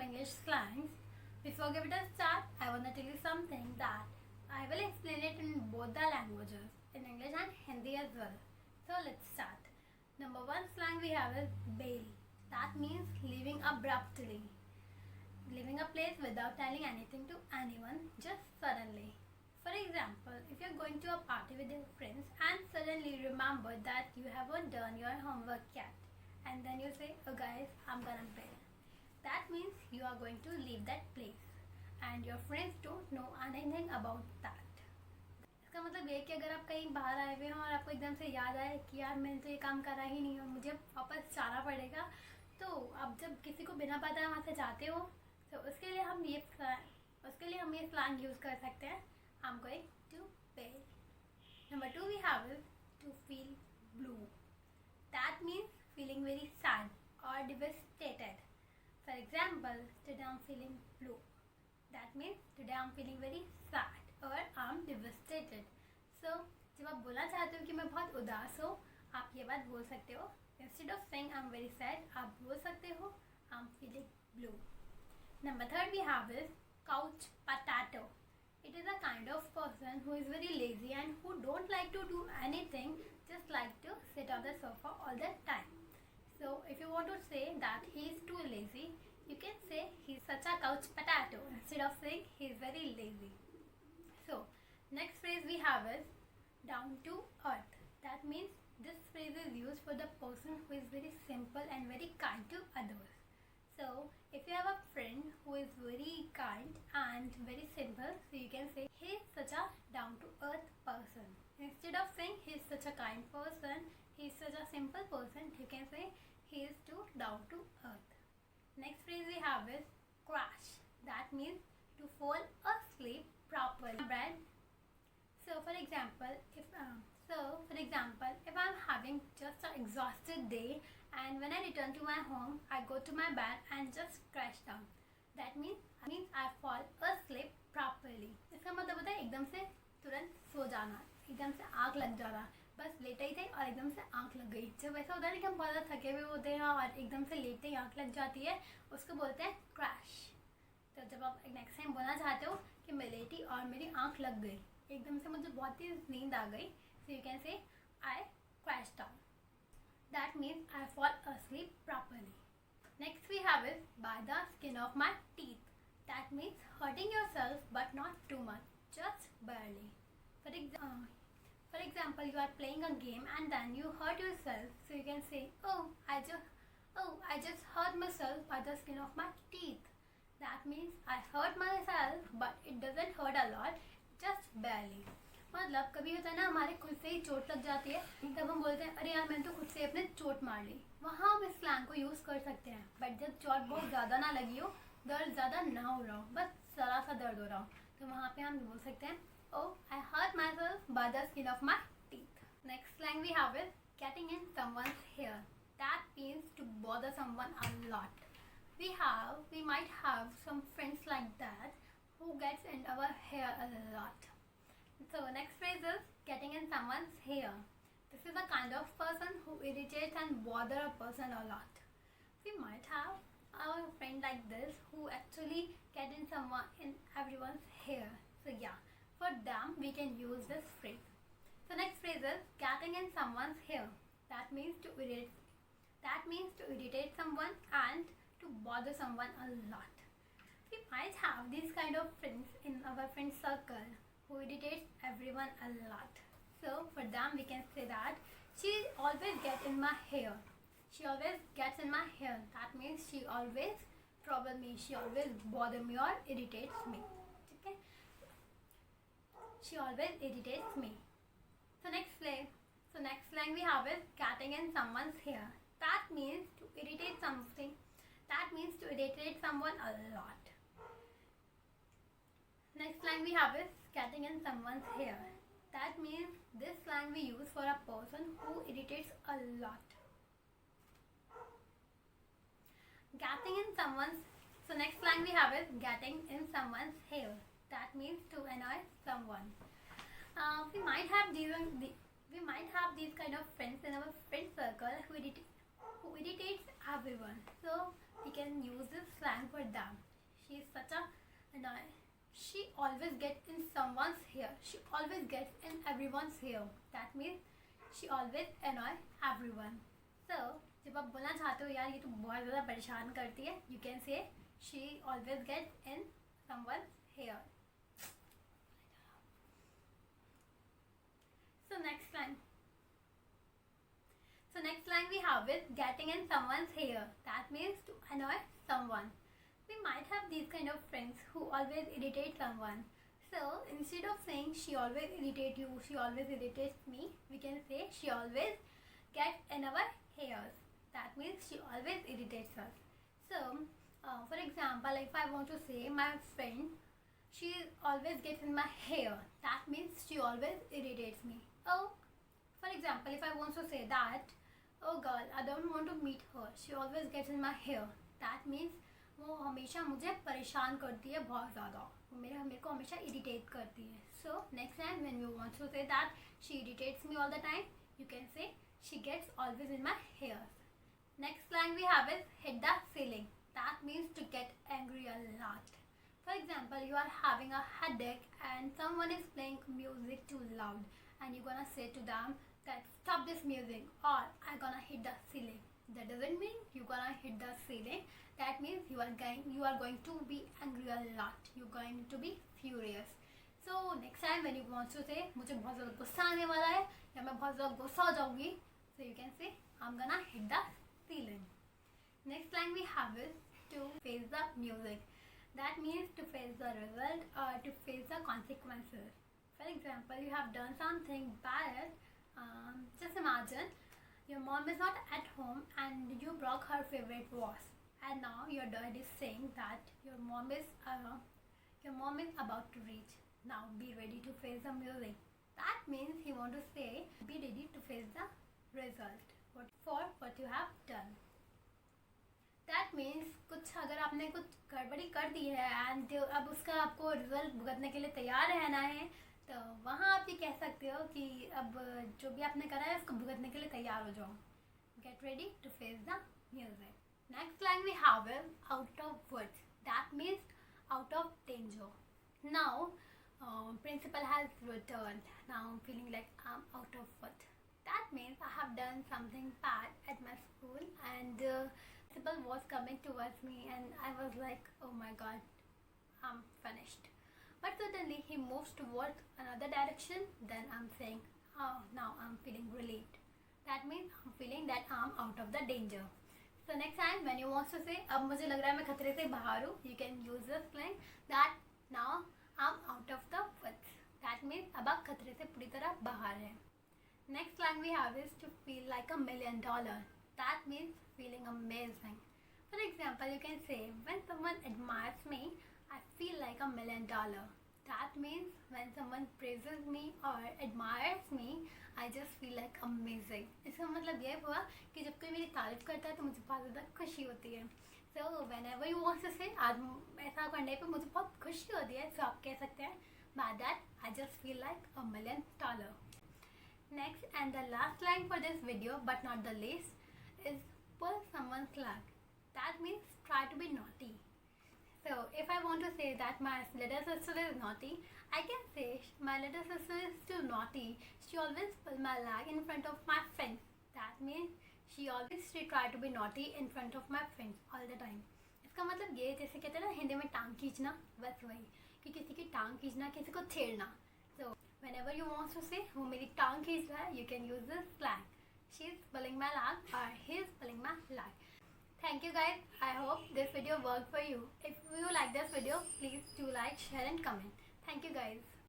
some English slangs. Before giving it a start, I want to tell you something that I will explain it in both the languages, in English and Hindi as well. So let's start. Number one slang we have is bail. That means leaving abruptly. Leaving a place without telling anything to anyone, just suddenly. For example, if you're going to a party with your friends and suddenly remember that you haven't done your homework yet, and then you say, oh guys, I'm gonna bail. That means you are going to leave that place and your friends don't know anything about that. इसका मतलब ये कि अगर आप कहीं बाहर आए हुए हों और आपको एकदम से याद आए कि यार मैंने तो ये काम करा ही नहीं और मुझे वापस जाना पड़ेगा, तो आप जब किसी को बिना पता वहाँ से जाते हो तो उसके लिए हम ये स्लैंग यूज़ कर सकते हैं. I'm going to pay. Number two we have is to feel blue. That means feeling very sad or devastated. For example, today I'm feeling blue. That means today I'm feeling very sad or I'm devastated. So जब आप बोलना चाहते हो कि मैं बहुत उदास हूँ, आप ये बात बोल सकते हो. Instead of saying I'm very sad, आप बोल सकते हो I'm feeling blue. Number third we have is couch potato. It is a kind of person who is very lazy and who don't like to do anything, just like to sit on the sofa all the time. So if you want to say that he is too lazy, you can say he's such a couch potato instead of saying he is very lazy. So next phrase we have is down to earth. That means this phrase is used for the person who is very simple and very kind to others. So if you have a friend who is very kind and very simple, so you can say he is such a down to earth person. Instead of saying he is such a kind person, he is such a simple person, you can say he is too down to earth. Next phrase we have is crash. That means to fall asleep properly. So for example, if I'm having just an exhausted day and when I return to my home, I go to my bed and just crash down. That means I fall asleep properly. इसका मतलब होता है एकदम से तुरंत सो जाना, एकदम से आँख लग जाना. बस लेटे ही थे और एकदम से आँख लग गई. जब ऐसा होता है ना कि हम बहुत ज़्यादा थके हुए होते हैं और एकदम से लेटे ही आँख लग जाती है, उसको बोलते हैं क्रैश. तो जब आप नेक्स्ट टाइम बोलना चाहते हो कि मैं लेटी और मेरी आँख लग गई, एकदम से मुझे बहुत ही नींद आ गई, so you can say I crashed down. That means I fall asleep properly. Next we have is by the skin of my teeth. That means hurting yourself but not too much, just barely. For example, you are playing a game and then you hurt yourself, so you can say, I just hurt myself by the skin of my teeth. That means I hurt myself but it doesn't hurt a lot, just barely. मतलब कभी होता है ना हमारे खुद से ही चोट लग जाती है, तब हम बोलते हैं अरे यार मैंने तो खुद से अपने चोट मार ली. वहाँ हम इस स्लैंग को यूज़ कर सकते हैं. बट जब चोट बहुत ज़्यादा ना लगी हो, दर्द ज़्यादा ना हो रहा हो, बस ज़रा सा दर्द हो रहा हो, तो वहाँ पे हम बोल सकते हैं I hurt myself by the skin of my teeth. Next slang we have is getting in someone's hair. That means to bother someone a lot. We might have some friends like that who gets in our hair a lot. So next phrase is getting in someone's hair. This is the kind of person who irritates and bother a person a lot. We might have a friend like this who actually get in everyone's hair. So yeah, for them we can use this phrase. So next phrase is getting in someone's hair. That means to irritate someone and to bother someone a lot. We might have these kind of friends in our friend circle who irritates everyone a lot. So for them we can say that she always gets in my hair. She always gets in my hair. That means she always trouble me. She always bother me or irritates me. Okay? She always irritates me. So next slang we have is getting in someone's hair. That means to irritate something. That means to irritate someone a lot. Next slang we have is getting in someone's hair. That means this slang we use for a person who irritates a lot. So next slang we have is getting in someone's hair. That means to annoy someone. We might have these kind of friends in our friend circle who irritate who irritates everyone. So we can use this slang for them. She is such a annoying. She always gets in someone's hair. She always gets in everyone's hair. That means she always annoy everyone. So जब आप बोलना चाहते हो यार ये तो बहुत ज़्यादा परेशान करती है, you can say she always gets in someone's hair. So next line. So next line we have is getting in someone's hair. That means to annoy someone. We might have these kind of friends who always irritate someone. So instead of saying she always irritates you, she always irritates me, we can say she always gets in our hairs. That means she always irritates us. So for example, if I want to say my friend, she always gets in my hair, that means she always irritates me. Oh, for example, if I want to say that, oh girl, I don't want to meet her, she always gets in my hair, that means वो हमेशा मुझे परेशान करती है बहुत ज़्यादा, वो मेरे को हमेशा इरिटेट करती है. So next time when you want to say that she irritates me all the time, you can say she gets always in my hairs. Next line we have is hit the ceiling. That means to get angry a lot. For example, you are having a headache and someone is playing music too loud and you're gonna say to them that stop this music or I'm gonna hit the ceiling. That doesn't mean you're gonna hit the ceiling. That means you are going to be angry a lot. You're going to be furious. So next time when you want to say मुझे बहुत ज़्यादा गुस्सा आने वाला है या मैं बहुत ज़्यादा गुस्सा हो जाऊँगी, so you can say I'm gonna hit the ceiling. Next line we have is to face the music. That means to face the result or to face the consequences. For example, you have done something bad. Just imagine your mom is not at home and you broke her favorite vase. And now your dad is saying that your mom is about to reach. Now be ready to face the music. That means he want to say be ready to face the result for what you have done. That means कुछ अगर आपने कुछ गड़बड़ी कर दी है and अब उसका आपको रिजल्ट भुगतने के लिए तैयार रहना है, तो वहाँ आप ये कह सकते हो कि अब जो भी आपने करा है उसको भुगतने के लिए तैयार हो जाओ. Get ready to face the music. Next line we have is out of woods. That means out of danger. Now principal has returned. Now I'm feeling like I'm out of woods. That means I have done something bad at my school and principal was coming towards me and I was like, oh my god, I'm finished. But suddenly he moves towards another direction. Then I'm saying, oh, now I'm feeling relieved. That means I'm feeling that I'm out of the danger. So next time when you want to say अब मुझे लग रहा है मैं खतरे से बाहर हूँ, you can use this line that now I'm out of the woods. That means अब आप खतरे से पूरी तरह बाहर हैं. Next line we have is to feel like $1 million. That means feeling amazing. For example, you can say when someone admires me, I feel like $1 million. That means when someone praises me or admires me, I just feel like amazing. इसका मतलब ये हुआ कि जब कोई मेरी तारीफ करता है तो मुझे बहुत ज़्यादा खुशी होती है. So whenever you want to say आज ऐसा करने पे मुझे बहुत खुशी होती है, so आप कह सकते हैं by that I just feel like $1 million. Next and the last line for this video but not the least is pull someone's leg. That means try to be naughty. So if I want to say that my little sister is naughty, I can say my little sister is too naughty. She always pull my leg in front of my friends. That means she try to be naughty in front of my friends all the time. इसका मतलब ये जैसे कहते हैं ना हिंदी में टांग खींचना, बस वही कि किसी की टांग खींचना, किसी को छेड़ना. So whenever you want to say वो मेरी टांग खींच रहा है, you can use this slang. She is pulling my leg or he is pulling my leg. Thank you guys. I hope this video worked for you. If you like this video, please do like, share and comment. Thank you guys.